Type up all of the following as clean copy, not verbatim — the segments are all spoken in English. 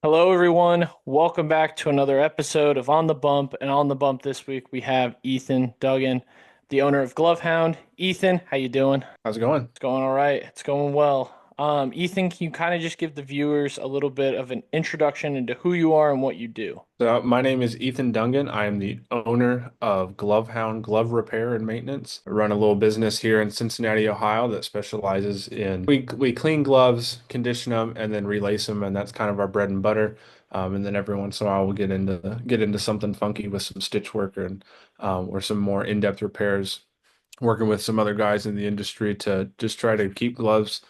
Hello, everyone. Welcome back to another episode of On the Bump. And on the bump this week, we have Ethan Dungan, the owner of Glovehound. Ethan, how you doing? How's it going? It's going all right. It's going well. Ethan, can you kind of just give the viewers a little bit of an introduction into who you are and what you do? My name is Ethan Dungan. I am the owner of Glovehound Glove Repair and Maintenance. I run a little business here in Cincinnati, Ohio that specializes in we clean gloves, condition them, and then relace them, and that's kind of our bread and butter. And then every once in a while we'll get into something funky with some stitch work or some more in-depth repairs, working with some other guys in the industry to just try to keep gloves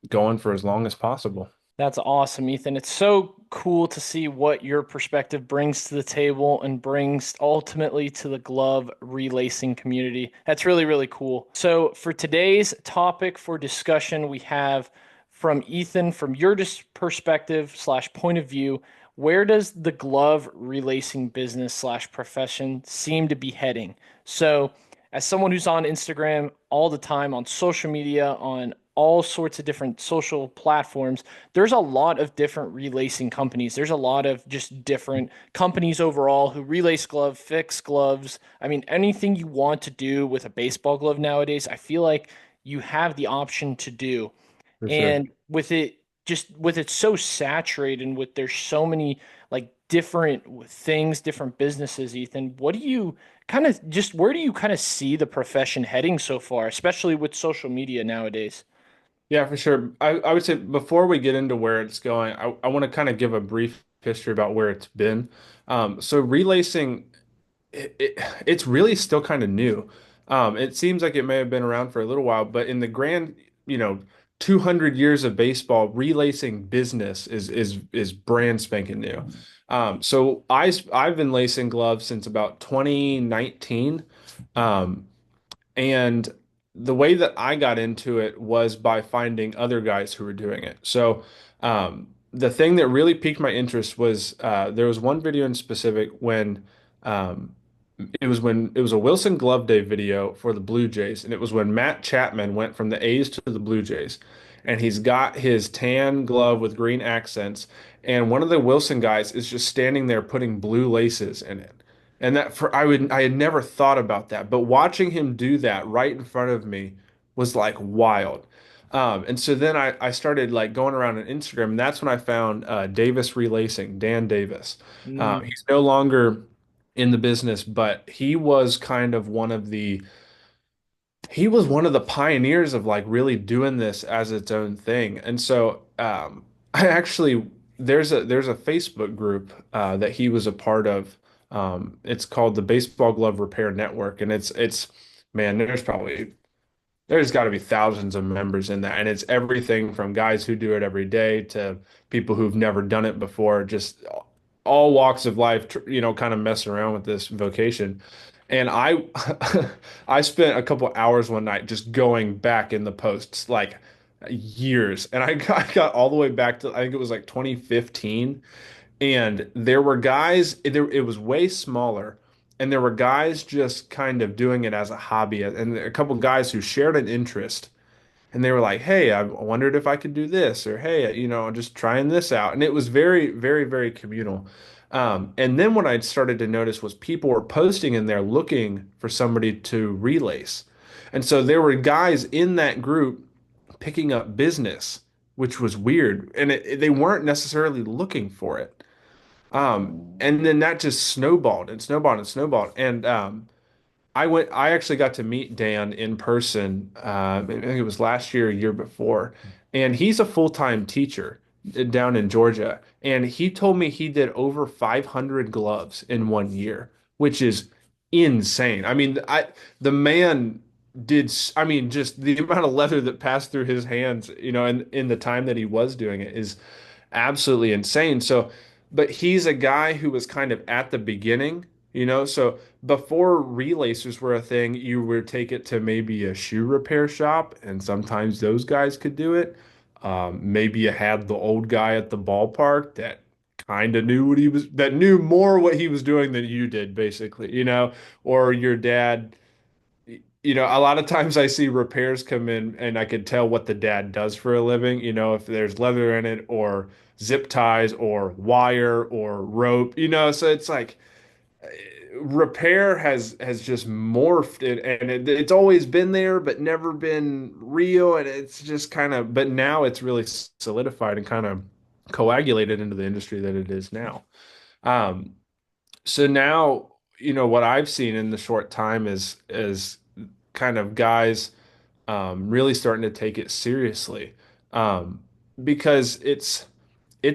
going for as long as possible. That's awesome, Ethan. It's so cool to see what your perspective brings to the table and brings ultimately to the glove relacing community. That's really, really cool. So, for today's topic for discussion, we have from Ethan, from your perspective slash point of view, where does the glove relacing business slash profession seem to be heading? So, as someone who's on Instagram all the time, on social media, on all sorts of different social platforms, there's a lot of different relacing companies. There's a lot of just different companies overall who relace glove, fix gloves. I mean, anything you want to do with a baseball glove nowadays, I feel like you have the option to do. For sure. And with it so saturated and with there's so many like different things, different businesses, Ethan, what do you kind of just where do you kind of see the profession heading so far, especially with social media nowadays? Yeah, for sure. I would say before we get into where it's going, I want to kind of give a brief history about where it's been. So relacing, it's really still kind of new. It seems like it may have been around for a little while, but in the grand, you know, 200 years of baseball, relacing business is brand spanking new. I've been lacing gloves since about 2019. Um, and the way that I got into it was by finding other guys who were doing it. The thing that really piqued my interest was there was one video in specific um, when it was a Wilson Glove Day video for the Blue Jays, and it was when Matt Chapman went from the A's to the Blue Jays, and he's got his tan glove with green accents, and one of the Wilson guys is just standing there putting blue laces in it. And that for I had never thought about that, but watching him do that right in front of me was like wild. And so then I started like going around on Instagram, and that's when I found Davis Relacing, Dan Davis. Mm, He's no longer in the business, but he was one of the pioneers of like really doing this as its own thing. And so I actually there's a Facebook group that he was a part of. It's called the Baseball Glove Repair Network, and it's man, there's got to be thousands of members in that, and it's everything from guys who do it every day to people who've never done it before, just all walks of life, kind of messing around with this vocation. And I spent a couple hours one night just going back in the posts, like years, and I got all the way back to I think it was like 2015, and there were guys, it was way smaller, and there were guys just kind of doing it as a hobby, and a couple guys who shared an interest, and they were like, "Hey, I wondered if I could do this," or "Hey, just trying this out," and it was very, very, very communal. And then what I started to notice was people were posting in there looking for somebody to relace, and so there were guys in that group picking up business, which was weird, and they weren't necessarily looking for it. And then that just snowballed and snowballed and snowballed. And I actually got to meet Dan in person. I think it was last year, a year before. And he's a full-time teacher down in Georgia. And he told me he did over 500 gloves in one year, which is insane. I mean, the man I mean, just the amount of leather that passed through his hands, in the time that he was doing it is absolutely insane. So, but he's a guy who was kind of at the beginning, so before relacers were a thing, you would take it to maybe a shoe repair shop, and sometimes those guys could do it. Maybe you had the old guy at the ballpark that kind of that knew more what he was doing than you did, basically, or your dad. A lot of times I see repairs come in and I can tell what the dad does for a living, if there's leather in it or zip ties or wire or rope, so it's like repair has just morphed it, and it's always been there but never been real, and it's just kind of, but now it's really solidified and kind of coagulated into the industry that it is now. um so now, what I've seen in the short time is kind of guys really starting to take it seriously, um because it's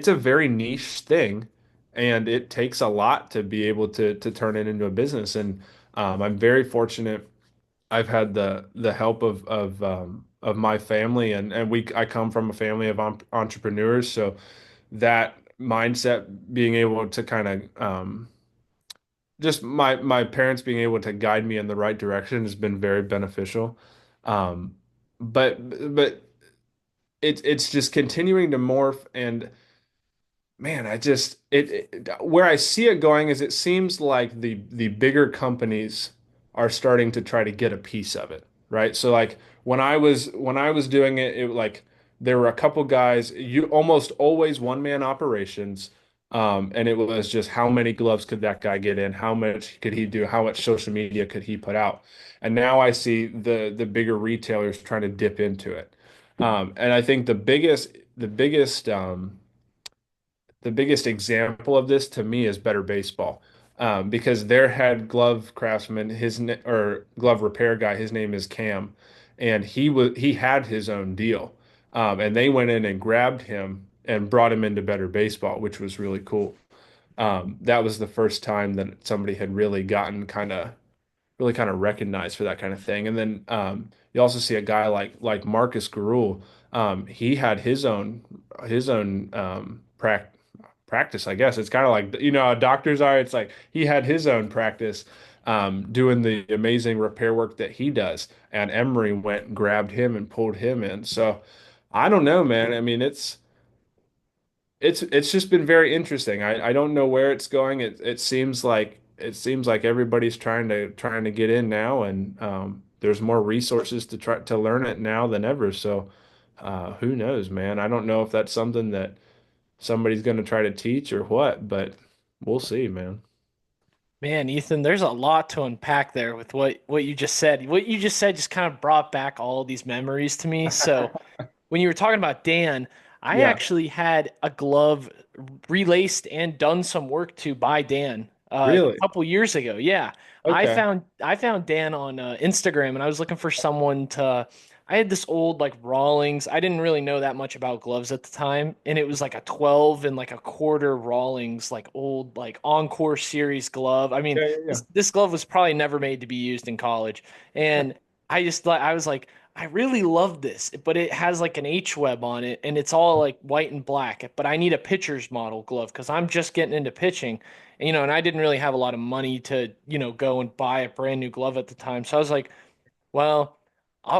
a very niche thing, and it takes a lot to be able to turn it into a business. And I'm very fortunate. I've had the help of my family, and I come from a family of entrepreneurs, so that mindset, being able to kind of just my parents being able to guide me in the right direction has been very beneficial. Um, but it's just continuing to morph. And man, I just where I see it going is, it seems like the bigger companies are starting to try to get a piece of it, right? So like when I was doing it, like there were a couple guys, you almost always one man operations, and it was just how many gloves could that guy get in, how much could he do, how much social media could he put out, and now I see the bigger retailers trying to dip into it, and I think the biggest example of this to me is Better Baseball, because their head glove craftsman, or glove repair guy, his name is Cam, and he had his own deal, and they went in and grabbed him and brought him into Better Baseball, which was really cool. That was the first time that somebody had really kind of recognized for that kind of thing. And then you also see a guy like Marcus Garul. He had his own practice, I guess. It's kind of like how doctors are. It's like he had his own practice, doing the amazing repair work that he does. And Emery went and grabbed him and pulled him in. So I don't know, man. I mean, it's just been very interesting. I don't know where it's going. It seems like everybody's trying to get in now, and there's more resources to try to learn it now than ever. So who knows, man? I don't know if that's something that somebody's going to try to teach or what, but we'll see, man. Man, Ethan, there's a lot to unpack there with what you just said. What you just said just kind of brought back all of these memories to me. So when you were talking about Dan, I Yeah, actually had a glove relaced and done some work to by Dan a really? couple years ago. Yeah, Okay. I found Dan on Instagram, and I was looking for someone to. I had this old like Rawlings. I didn't really know that much about gloves at the time, and it was like a 12 and like a quarter Rawlings, like old like Encore series glove. I mean, Yeah, yeah, yeah. this glove was probably never made to be used in college, and I was like, I really love this, but it has like an H web on it and it's all like white and black. But I need a pitcher's model glove because I'm just getting into pitching. And I didn't really have a lot of money to, go and buy a brand new glove at the time. So I was like, well,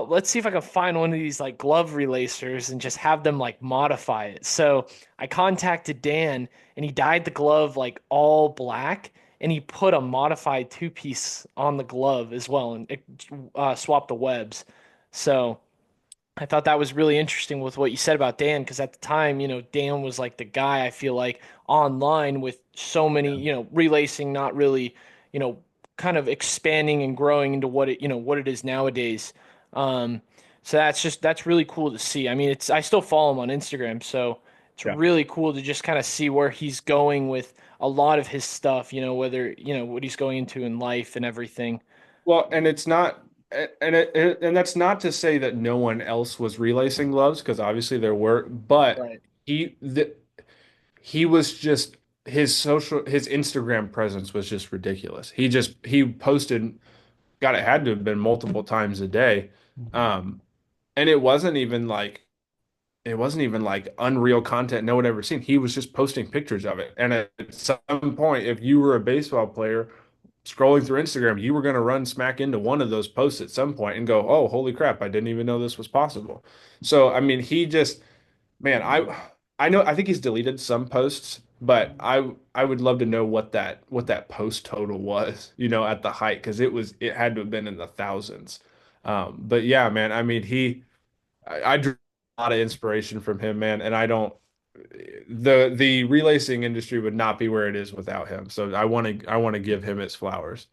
let's see if I can find one of these like glove relacers and just have them like modify it. So I contacted Dan and he dyed the glove like all black and he put a modified two-piece on the glove as well and swapped the webs. So I thought that was really interesting with what you said about Dan, because at the time, Dan was like the guy I feel like online with so many, relacing, not really, you know, kind of expanding and growing into what it is nowadays. Um, so that's really cool to see. I mean, I still follow him on Instagram, so it's Yeah. really cool to just kind of see where he's going with a lot of his stuff, whether, what he's going into in life and everything. Well, and it's not, and that's not to say that no one else was relacing gloves, because obviously there were, but Right. he was just, his Instagram presence was just ridiculous. He posted, God, it had to have been multiple times a day. And it wasn't even like unreal content no one ever seen. He was just posting pictures of it. And at some point, if you were a baseball player scrolling through Instagram, you were going to run smack into one of those posts at some point and go, "Oh, holy crap, I didn't even know this was possible." So, I mean, he just, man, I know, I think he's deleted some posts, but I would love to know what that post total was, at the height, because it had to have been in the thousands. But yeah, man, I mean, I drew a lot of inspiration from him, man, and I don't. the relacing industry would not be where it is without him. So I want to give him his flowers.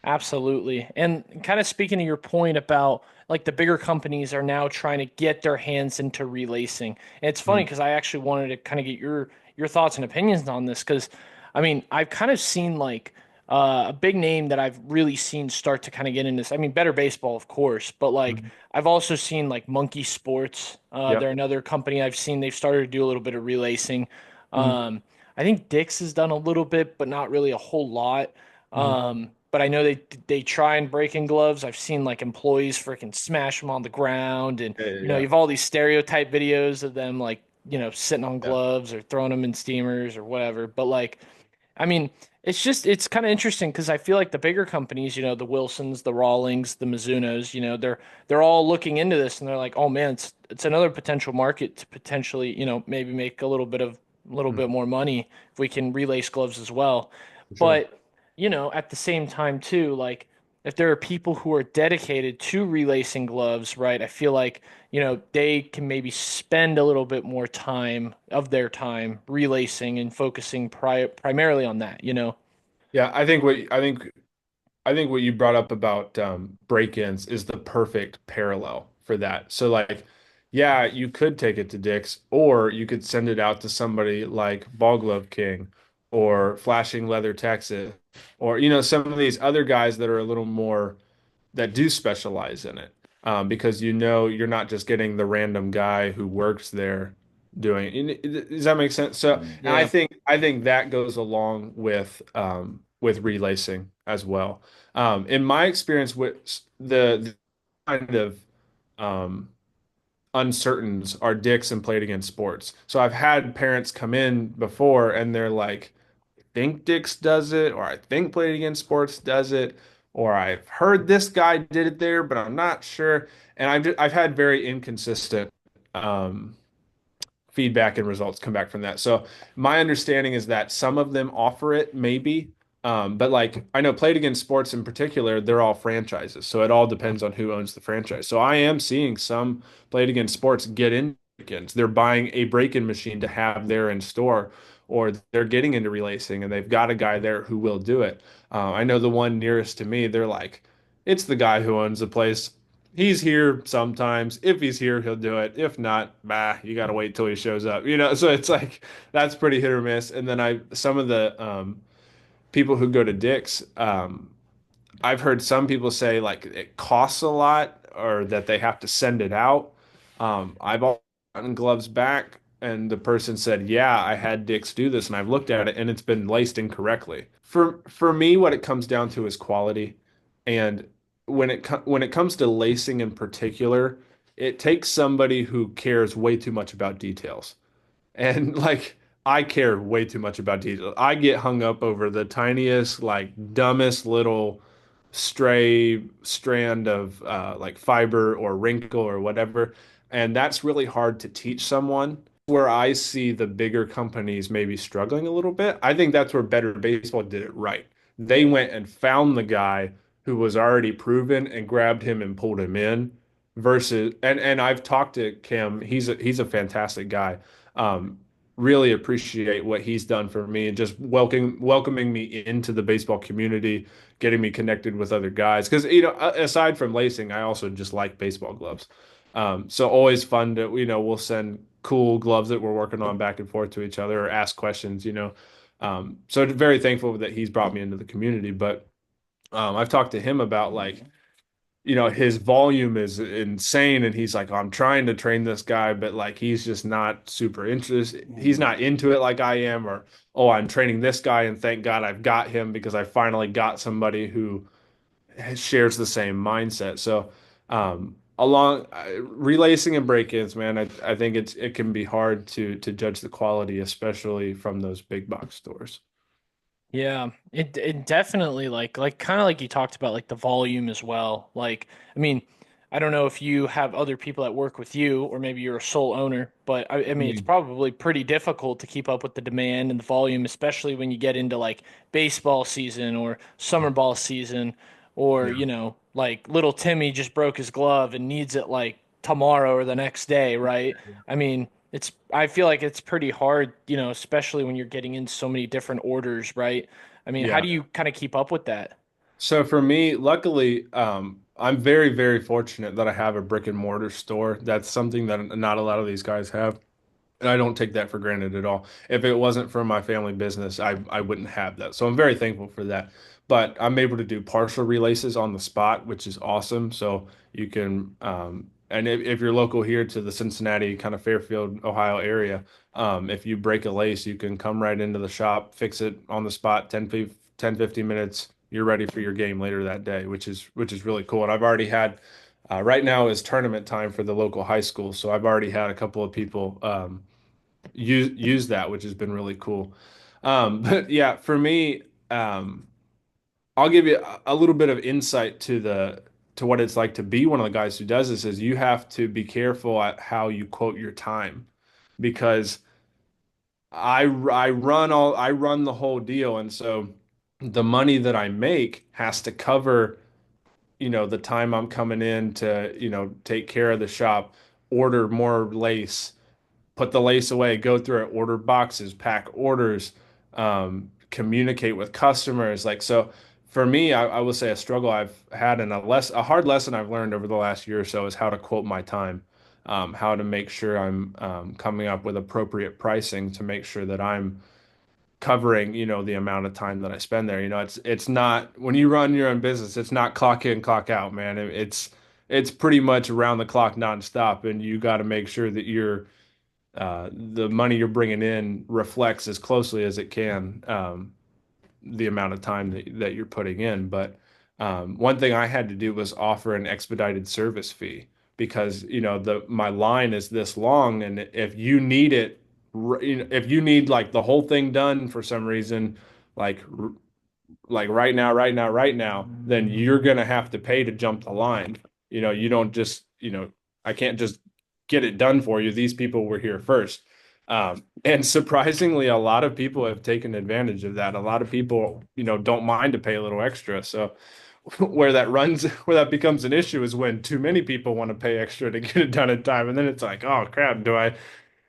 Absolutely. And kind of speaking to your point about like the bigger companies are now trying to get their hands into relacing. And it's funny Mm, because I actually wanted to kind of get your thoughts and opinions on this because I mean, I've kind of seen like a big name that I've really seen start to kind of get into this. I mean, Better Baseball, of course, but like mm, I've also seen like Monkey Sports. They're yep. another company I've seen they've started to do a little bit of relacing. Mm, I think Dick's has done a little bit, but not really a whole lot. mm, But I know they try and break in gloves. I've seen like employees freaking smash them on the ground, and yeah, you yeah, have all these stereotype videos of them like sitting on yeah. gloves or throwing them in steamers or whatever. But like, I mean, it's kind of interesting because I feel like the bigger companies, the Wilsons, the Rawlings, the Mizunos, they're all looking into this and they're like, oh man, it's another potential market to potentially maybe make a little Mm, bit more money if we can relace gloves as well. for sure. But at the same time too, like if there are people who are dedicated to relacing gloves, right? I feel like they can maybe spend a little bit more time of their time relacing and focusing primarily on that. Yeah, I think what you brought up about break-ins is the perfect parallel for that. So like, yeah, you could take it to Dick's, or you could send it out to somebody like Ball Glove King or Flashing Leather Texas, or some of these other guys that are a little more that do specialize in it. Because you're not just getting the random guy who works there doing. Does that make sense? So, and I Yeah. think I think that goes along with relacing as well. In my experience with the kind of um, uncertains are dicks and played against sports. So I've had parents come in before and they're like, think Dick's does it, or I think Played Against Sports does it, or I've heard this guy did it there, but I'm not sure. And I've had very inconsistent um, feedback and results come back from that. So my understanding is that some of them offer it, maybe. But like I know Played Against Sports in particular, they're all franchises. So it all depends on who owns the franchise. So I am seeing some Played Against Sports get in break-ins. They're buying a break-in machine to have there in store, or they're getting into relacing and they've got a guy there who will do it. I know the one nearest to me, they're like, it's the guy who owns the place. He's here sometimes. If he's here, he'll do it. If not, bah, you got to wait till he shows up. So it's like that's pretty hit or miss. And then some of the people who go to Dick's, I've heard some people say like it costs a lot or that they have to send it out. I've gotten gloves back and the person said, "Yeah, I had Dick's do this and I've looked at it and it's been laced incorrectly." For me, what it comes down to is quality. And when it comes to lacing in particular, it takes somebody who cares way too much about details. And like I care way too much about details. I get hung up over the tiniest, like dumbest little stray strand of like fiber or wrinkle or whatever. And that's really hard to teach someone. Where I see the bigger companies maybe struggling a little bit, I think that's where Better Baseball did it right. They went and found the guy who was already proven and grabbed him and pulled him in versus and I've talked to Kim. He's a fantastic guy. Um, really appreciate what he's done for me and just welcoming me into the baseball community, getting me connected with other guys. Because aside from lacing, I also just like baseball gloves. So always fun to we'll send cool gloves that we're working on back and forth to each other or ask questions. So very thankful that he's brought me into the community. But I've talked to him about like his volume is insane and he's like, I'm trying to train this guy, but like he's just not super interested. He's not into it like I am, or oh, I'm training this guy and thank God I've got him because I finally got somebody who shares the same mindset. So along relacing and break-ins, man, I think it can be hard to judge the quality, especially from those big box stores. Yeah, it definitely like kind of like you talked about like the volume as well. Like, I mean, I don't know if you have other people that work with you or maybe you're a sole owner, but I mean it's Mm. probably pretty difficult to keep up with the demand and the volume, especially when you get into like baseball season or summer ball season or, Yeah. like little Timmy just broke his glove and needs it like tomorrow or the next day, right? I mean, I feel like it's pretty hard, especially when you're getting in so many different orders, right? I mean, how Yeah. do you kind of keep up with that? So for me, luckily, I'm very, very fortunate that I have a brick and mortar store. That's something that not a lot of these guys have. And I don't take that for granted at all. If it wasn't for my family business, I wouldn't have that. So I'm very thankful for that. But I'm able to do partial relaces on the spot, which is awesome. So you can, and if you're local here to the Cincinnati, kind of Fairfield, Ohio area, if you break a lace, you can come right into the shop, fix it on the spot, 15 minutes. You're ready for your game later that day, which is really cool. And I've already had, right now is tournament time for the local high school. So I've already had a couple of people, use that, which has been really cool. But yeah, for me, I'll give you a little bit of insight to what it's like to be one of the guys who does this. Is you have to be careful at how you quote your time because I run the whole deal, and so the money that I make has to cover the time I'm coming in to take care of the shop, order more lace, put the lace away, go through it, order boxes, pack orders, communicate with customers. Like so, for me, I will say a struggle I've had and a hard lesson I've learned over the last year or so is how to quote my time, how to make sure I'm coming up with appropriate pricing to make sure that I'm covering, the amount of time that I spend there. It's not when you run your own business, it's not clock in, clock out, man. It's pretty much around the clock nonstop, and you got to make sure that the money you're bringing in reflects as closely as it can the amount of time that you're putting in. But one thing I had to do was offer an expedited service fee because the my line is this long, and if you need it, if you need like the whole thing done for some reason, like like right now, right now, right now, then you're gonna have to pay to jump the line. You don't just, I can't just get it done for you. These people were here first. And surprisingly, a lot of people have taken advantage of that. A lot of people, don't mind to pay a little extra. So where that becomes an issue is when too many people want to pay extra to get it done in time. And then it's like, oh crap, do I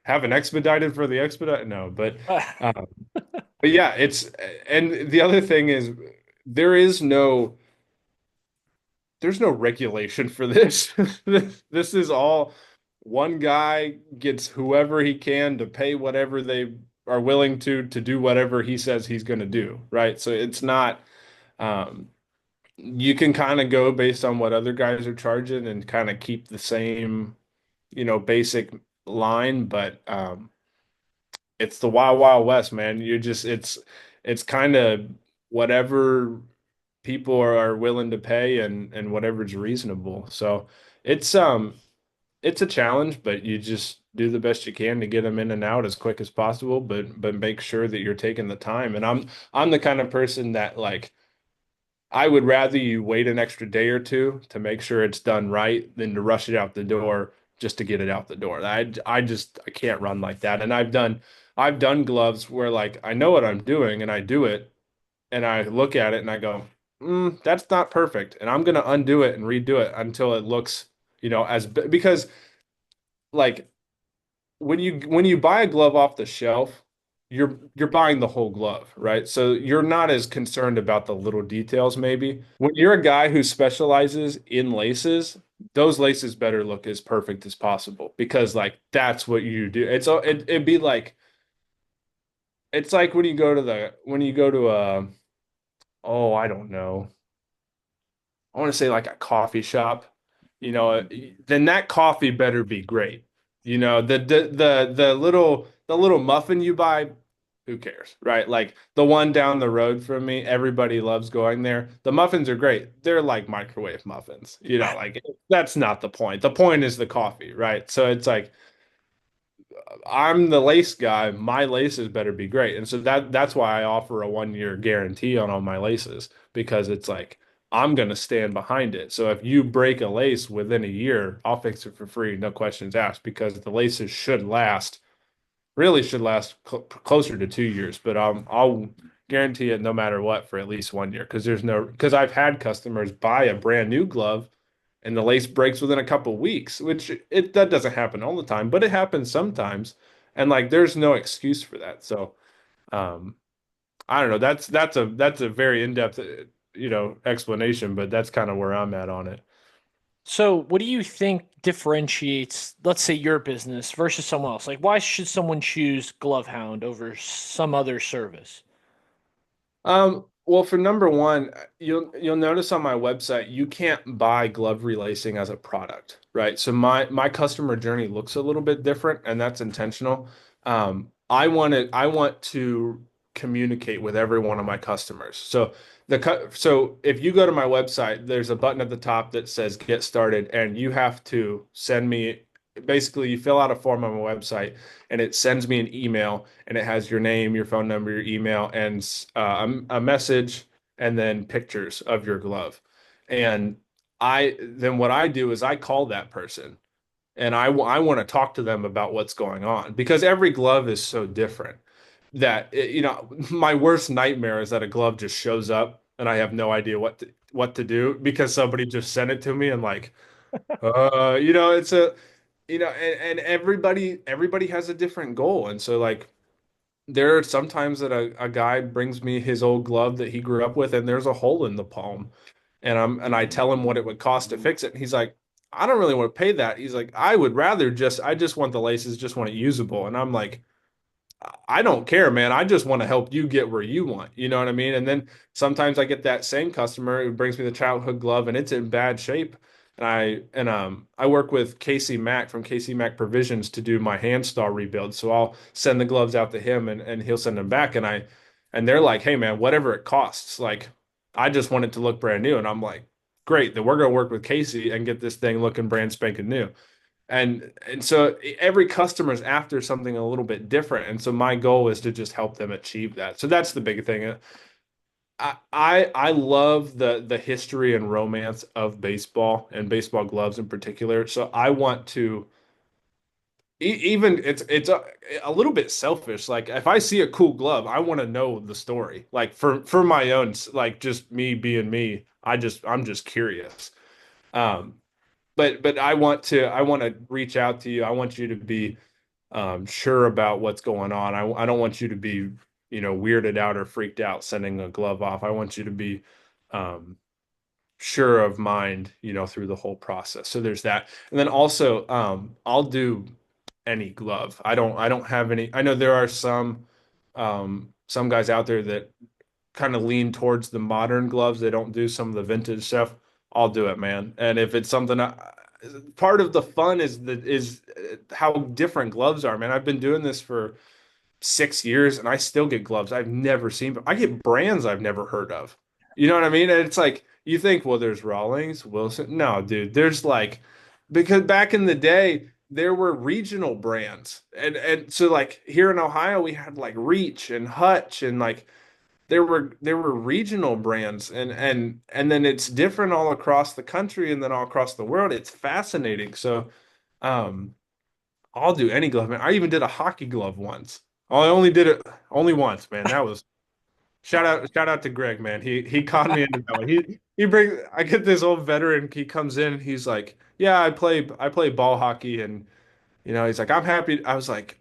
have an expedited for the expedite? No, um, but yeah, and the other thing is there is no there's no regulation for this. This is all one guy gets whoever he can to pay whatever they are willing to do whatever he says he's going to do, right? So it's not um you can kind of go based on what other guys are charging and kind of keep the same, basic line, but it's the wild, wild west, man. It's kind of whatever people are willing to pay and whatever's reasonable. So it's um it's a challenge, but you just do the best you can to get them in and out as quick as possible, but make sure that you're taking the time. And I'm the kind of person that like I would rather you wait an extra day or two to make sure it's done right than to rush it out the door just to get it out the door. I can't run like that. And I've done gloves where like I know what I'm doing and I do it and I look at it and I go, that's not perfect. And I'm gonna undo it and redo it until it looks, because like when you buy a glove off the shelf, you're buying the whole glove, right? So you're not as concerned about the little details maybe. When you're a guy who specializes in laces, those laces better look as perfect as possible because like that's what you do. It'd be like it's like when you go to a oh, I don't know. I want to say like a coffee shop, then that coffee better be great. The little muffin you buy, who cares, right? Like the one down the road from me, everybody loves going there. The muffins are great. They're like microwave muffins, like that's not the point. The point is the coffee, right? So it's like I'm the lace guy. My laces better be great. And so that's why I offer a 1 year guarantee on all my laces because it's like I'm gonna stand behind it. So if you break a lace within a year, I'll fix it for free, no questions asked, because the laces really should last closer to 2 years. But I'll guarantee it no matter what for at least 1 year because I've had customers buy a brand new glove and the lace breaks within a couple weeks, which it that doesn't happen all the time, but it happens sometimes. And like there's no excuse for that. So um I don't know. That's a very in-depth explanation, but that's kind of where I'm at on it. So, what do you think differentiates, let's say, your business versus someone else? Like, why should someone choose Glovehound over some other service? Well, for number one, you'll notice on my website you can't buy glove relacing as a product, right? So my customer journey looks a little bit different, and that's intentional. I want to communicate with every one of my customers. So if you go to my website, there's a button at the top that says Get Started, and you have to send me. Basically, you fill out a form on my website, and it sends me an email and it has your name, your phone number, your email, and a message, and then pictures of your glove. And what I do is I call that person and I want to talk to them about what's going on because every glove is so different that my worst nightmare is that a glove just shows up and I have no idea what to do because somebody just sent it to me and like it's a and everybody has a different goal, and so like there are some times that a guy brings me his old glove that he grew up with, and there's a hole in the palm. And I tell him what it would cost to fix it. And he's like, I don't really want to pay that. He's like, I just want the laces, just want it usable. And I'm like, I don't care, man. I just want to help you get where you want. You know what I mean? And then sometimes I get that same customer who brings me the childhood glove and it's in bad shape. I work with Casey Mack from Casey Mack Provisions to do my hand star rebuild. So I'll send the gloves out to him and he'll send them back. And they're like, hey man, whatever it costs, like I just want it to look brand new. And I'm like, great, then we're gonna work with Casey and get this thing looking brand spanking new. And so every customer is after something a little bit different. And so my goal is to just help them achieve that. So that's the big thing. I love the history and romance of baseball and baseball gloves in particular. So I want to even it's a little bit selfish. Like if I see a cool glove, I want to know the story. Like for my own like just me being me, I'm just curious. Um but I want to reach out to you. I want you to be sure about what's going on. I don't want you to be, weirded out or freaked out sending a glove off. I want you to be um, sure of mind, through the whole process. So there's that. And then also, I'll do any glove. I don't have any. I know there are some guys out there that kind of lean towards the modern gloves. They don't do some of the vintage stuff. I'll do it, man. And if it's something, part of the fun is how different gloves are, man. I've been doing this for 6 years and I still get gloves I've never seen, but I get brands I've never heard of. You know what I mean? And it's like you think, well, there's Rawlings, Wilson. No, dude, there's like because back in the day there were regional brands. And so like here in Ohio we had like Reach and Hutch and like there were regional brands and then it's different all across the country and then all across the world. It's fascinating. So um I'll do any glove, man. I even did a hockey glove once. Oh, I only did it only once, man. That was shout out to Greg, man. He conned me into that one. He brings I get this old veteran, he comes in and he's like, "Yeah, I play ball hockey," and he's like, "I'm happy." I was like,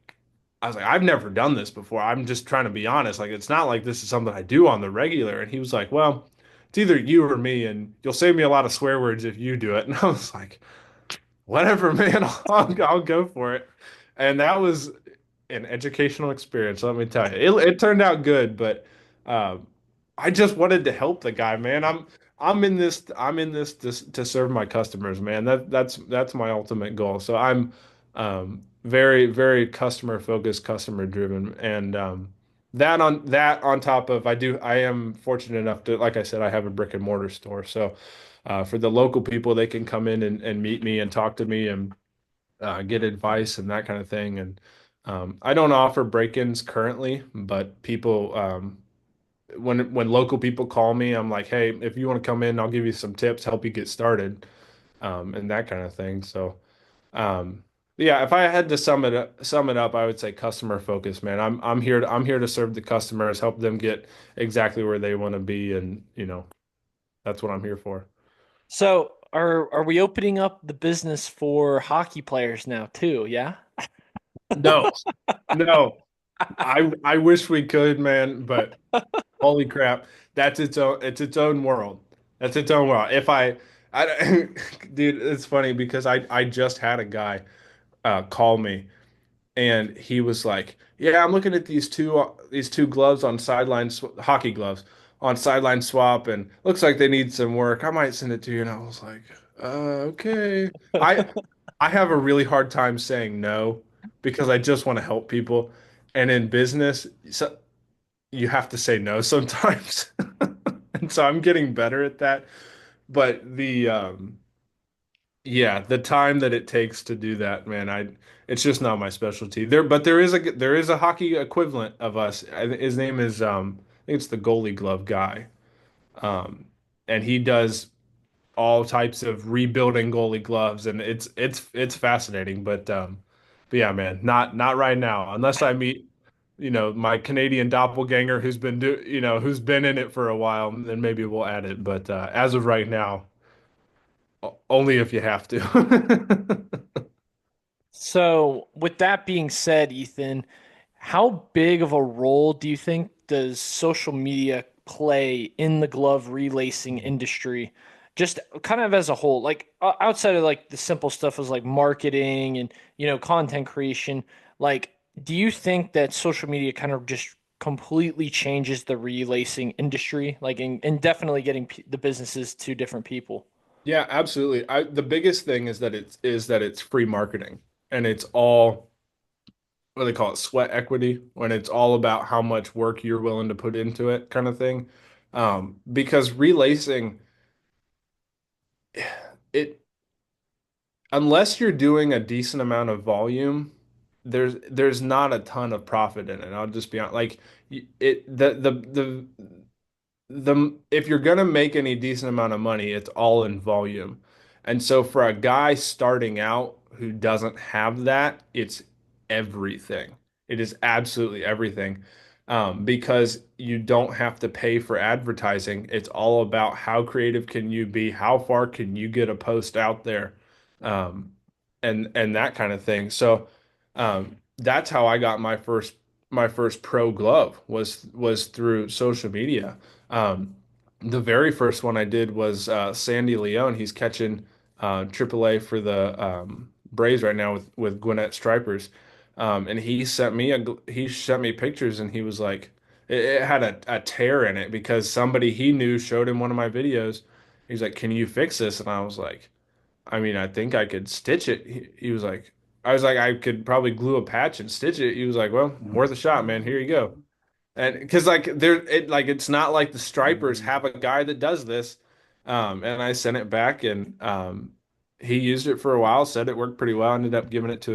"I've never done this before. I'm just trying to be honest. Like it's not like this is something I do on the regular." And he was like, "Well, it's either you or me, and you'll save me a lot of swear words if you do it." And I was like, whatever, man, I'll go for it. And that was an educational experience, let me tell you. It turned out good, but um, I just wanted to help the guy, man. I'm in this to serve my customers, man. That's my ultimate goal. So I'm very, very customer focused, customer driven, and that on top of I am fortunate enough to, like I said, I have a brick and mortar store. So for the local people, they can come in and meet me and talk to me and get advice and that kind of thing. And I don't offer break-ins currently, but people when local people call me, I'm like, hey, if you want to come in, I'll give you some tips, help you get started, and that kind of thing. So um, yeah, if I had to sum it up, I would say customer focus, man. I'm here to serve the customers, help them get exactly where they want to be, and that's what I'm here for. So are we opening up the business for hockey players now too? Yeah. No, no. I wish we could, man, but holy crap, it's its own world. That's its own world. I dude, it's funny because I just had a guy call me and he was like, "Yeah, I'm looking at these two gloves on hockey gloves on sideline swap, and looks like they need some work. I might send it to you." And I was like, "Okay." I I have a really hard time saying no because I just want to help people, and in business, so you have to say no sometimes. And so I'm getting better at that. But yeah, the time that it takes to do that, man, it's just not my specialty. But there is a hockey equivalent of us. His name is I think it's the goalie glove guy. Um, and he does all types of rebuilding goalie gloves, and it's fascinating. But yeah, man, not right now. Unless I meet, my Canadian doppelganger who's been in it for a while, then maybe we'll add it. But as of right now, only if you have to. So, with that being said, Ethan, how big of a role do you think does social media play in the glove relacing industry? Just kind of as a whole, like outside of like the simple stuff as like marketing and, content creation, like, do you think that social media kind of just completely changes the relacing industry, like, and definitely getting the businesses to different people? Yeah, absolutely. The biggest thing is that it's free marketing and it's all what do they call it, sweat equity, when it's all about how much work you're willing to put into it, kind of thing. Because relacing it, unless you're doing a decent amount of volume, there's not a ton of profit in it. I'll just be honest. Like it the if you're gonna make any decent amount of money, it's all in volume. And so for a guy starting out who doesn't have that, it's everything. It is absolutely everything. Because you don't have to pay for advertising. It's all about how creative can you be, how far can you get a post out there, um, and that kind of thing. So that's how I got my first pro glove was through social media. Um, the very first one I did was Sandy Leone. He's catching AAA for the Braves right now with Gwinnett Stripers. And he sent me pictures and he was like, it had a tear in it because somebody he knew showed him one of my videos. He's like, "Can you fix this?" And I was like, "I mean, I think I could stitch it." He was like, I was like, "I could probably glue a patch and stitch it." He was like, "Well, worth a shot, man. Here you go." And because it's not like the stripers have a guy that does this. And I sent it back and he used it for a while, said it worked pretty well, ended up giving it to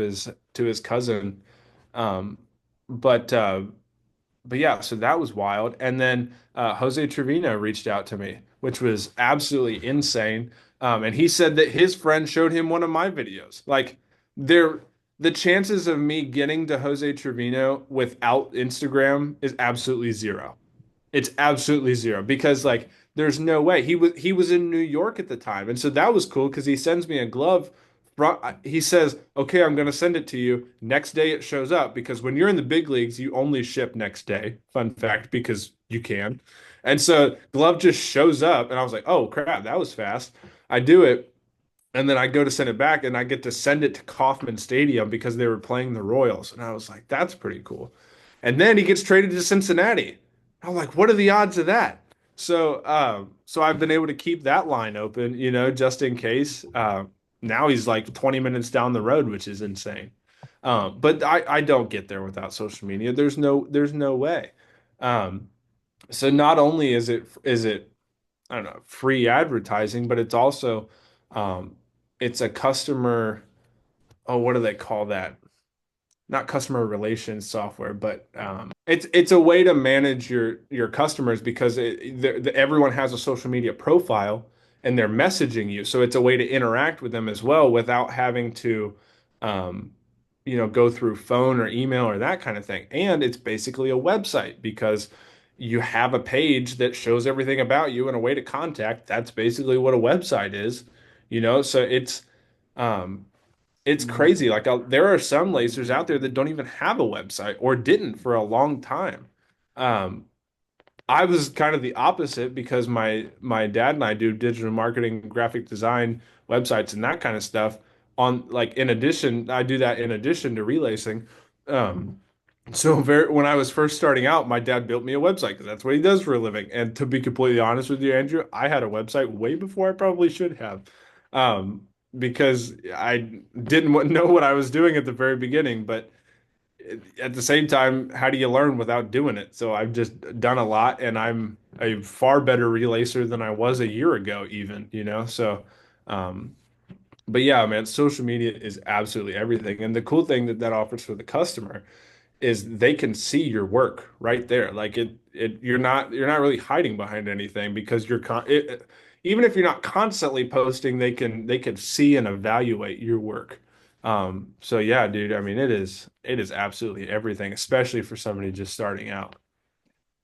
his cousin. Um, but uh, but yeah, so that was wild. And then Jose Trevino reached out to me, which was absolutely insane. And he said that his friend showed him one of my videos. Like there, the chances of me getting to Jose Trevino without Instagram is absolutely zero. It's absolutely zero because like there's no way he was in New York at the time, and so that was cool because he sends me a glove. He says, "Okay, I'm gonna send it to you." Next day it shows up because when you're in the big leagues, you only ship next day. Fun fact, because you can. And so glove just shows up, and I was like, "Oh crap, that was fast." I do it, and then I go to send it back, and I get to send it to Kauffman Stadium because they were playing the Royals, and I was like, "That's pretty cool." And then he gets traded to Cincinnati. I'm like, what are the odds of that? So I've been able to keep that line open, just in case. Now he's like 20 minutes down the road, which is insane. But I don't get there without social media. There's no way. Um, so not only is it I don't know free advertising, but it's also it's a customer. Oh, what do they call that? Not customer relations software, but it's a way to manage your customers because everyone has a social media profile and they're messaging you. So it's a way to interact with them as well without having to, um, go through phone or email or that kind of thing. And it's basically a website because you have a page that shows everything about you and a way to contact. That's basically what a website is. you know? So um, it's Mhm. crazy. Like there are some lacers out there that don't even have a website or didn't for a long time. Um, I was kind of the opposite because my dad and I do digital marketing, graphic design, websites, and that kind of stuff. On like in addition, I do that in addition to relacing. Um, when I was first starting out, my dad built me a website because that's what he does for a living. And to be completely honest with you, Andrew, I had a website way before I probably should have, um, because I didn't know what I was doing at the very beginning. But at the same time, how do you learn without doing it? So I've just done a lot, and I'm a far better relacer than I was a year ago, even, you know? So, um, but yeah, man, social media is absolutely everything. And the cool thing that that offers for the customer is they can see your work right there. Like you're not really hiding behind anything because even if you're not constantly posting, they can see and evaluate your work. So yeah, dude, I mean it is absolutely everything, especially for somebody just starting out.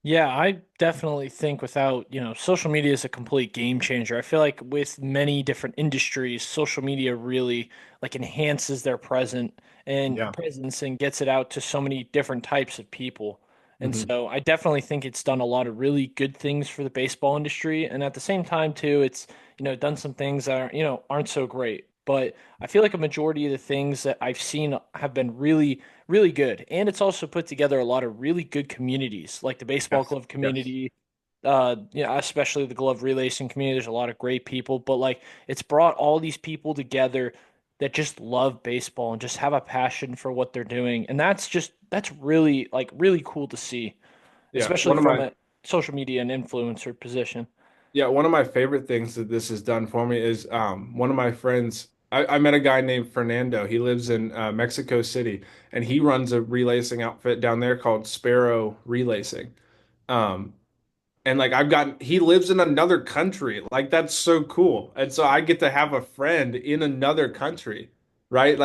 Yeah, I definitely think without, social media is a complete game changer. I feel like with many different industries, social media really like enhances their Yeah. presence and gets it out to so many different types of people. And Hmm. so I definitely think it's done a lot of really good things for the baseball industry. And at the same time too, it's, done some things that aren't so great. But I feel like a majority of the things that I've seen have been really good. And it's also put together a lot of really good communities, like the baseball Yes. glove Yes. community, especially the glove relacing community. There's a lot of great people, but like it's brought all these people together that just love baseball and just have a passion for what they're doing. And that's really really cool to see, Yeah. especially One of from my a social media and influencer position. Yeah, one of my favorite things that this has done for me is one of my friends. I met a guy named Fernando. He lives in Mexico City, and he runs a relacing outfit down there called Sparrow Relacing. Um, and like he lives in another country. Like that's so cool. And so I get to have a friend in another country, right?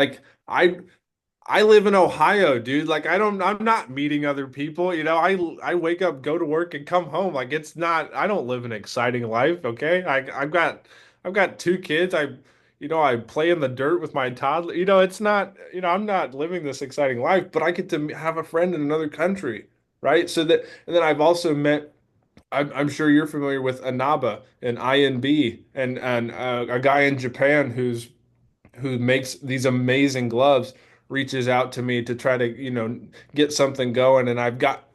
I live in Ohio, dude. Like I'm not meeting other people. You know, I wake up, go to work, and come home. Like it's not. I don't live an exciting life. Okay, I've got two kids. I play in the dirt with my toddler. You know, it's not. You know, I'm not living this exciting life, but I get to have a friend in another country, right? And then I've also met. I'm sure you're familiar with Anaba and INB and a guy in Japan who makes these amazing gloves reaches out to me to try to, get something going. And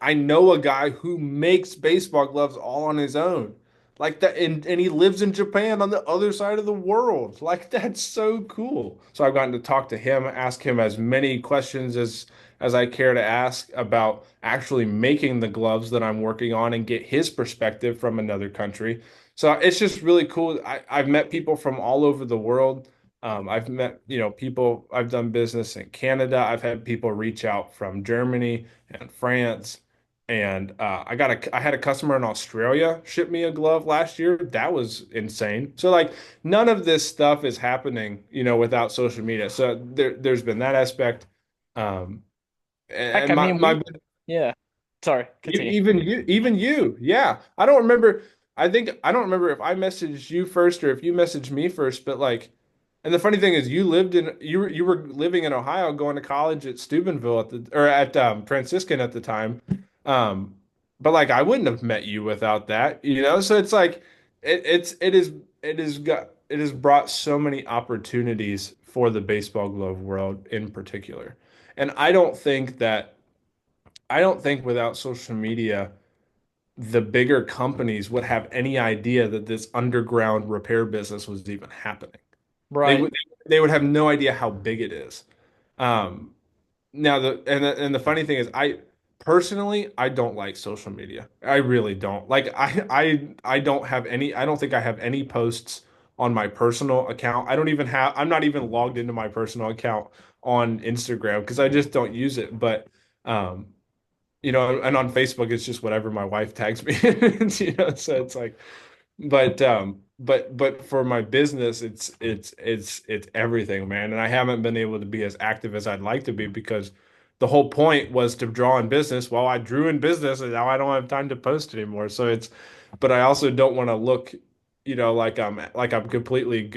I know a guy who makes baseball gloves all on his own. Like that, and he lives in Japan on the other side of the world. Like that's so cool. So I've gotten to talk to him, ask him as many questions as I care to ask about actually making the gloves that I'm working on and get his perspective from another country. So it's just really cool. I've met people from all over the world. I've met, people, I've done business in Canada. I've had people reach out from Germany and France. And I had a customer in Australia ship me a glove last year. That was insane. So like none of this stuff is happening, without social media. So there's been that aspect. Um, Heck, and I mean, yeah. Sorry, continue. even you, yeah. I don't remember if I messaged you first or if you messaged me first, but like, and the funny thing is, you were living in Ohio, going to college at Steubenville or at Franciscan at the time, um, but like I wouldn't have met you without that, you know. So it's like it has brought so many opportunities for the baseball glove world in particular, and I don't think without social media, the bigger companies would have any idea that this underground repair business was even happening. They Right. would they would have no idea how big it is. Um, Now and the funny thing is, I don't like social media. I really don't. Like I don't have any. I don't think I have any posts on my personal account. I'm not even logged into my personal account on Instagram because I just don't use it. But um, and on Facebook, it's just whatever my wife tags me. So it's like, but for my business, it's everything, man. And I haven't been able to be as active as I'd like to be because the whole point was to draw in business. Well, I drew in business, and now I don't have time to post anymore. But I also don't want to look. like I'm completely,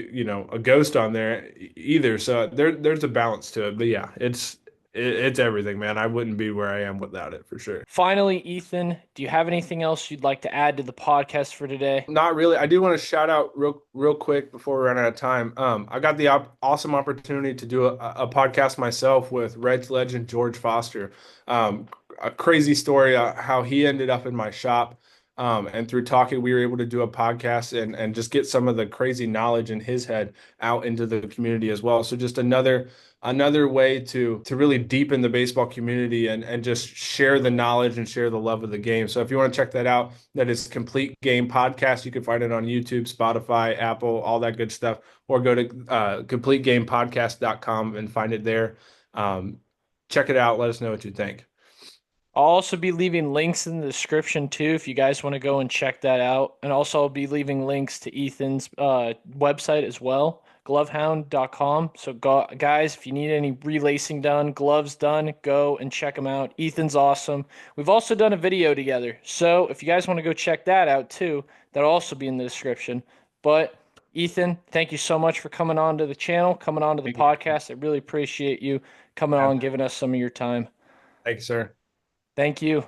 a ghost on there either. So there's a balance to it. But yeah, it's everything, man. I wouldn't be where I am without it for sure. Finally, Ethan, do you have anything else you'd like to add to the podcast for today? Not really. I do want to shout out real quick before we run out of time. I got the awesome opportunity to do a podcast myself with Reds legend George Foster. Um, a crazy story how he ended up in my shop. And through talking, we were able to do a podcast and just get some of the crazy knowledge in his head out into the community as well. So just another way to really deepen the baseball community and just share the knowledge and share the love of the game. So if you want to check that out, that is Complete Game Podcast. You can find it on YouTube, Spotify, Apple, all that good stuff, or go to completegamepodcast.com and find it there. Um, Check it out. Let us know what you think. I'll also be leaving links in the description too if you guys want to go and check that out. And also, I'll be leaving links to Ethan's website as well, glovehound.com. So, guys, if you need any relacing done, gloves done, go and check them out. Ethan's awesome. We've also done a video together. So, if you guys want to go check that out too, that'll also be in the description. But, Ethan, thank you so much for coming on to the channel, coming on to the Thank you. podcast. I really appreciate you coming on, Absolutely. giving us some of your time. Thanks, sir. Thank you.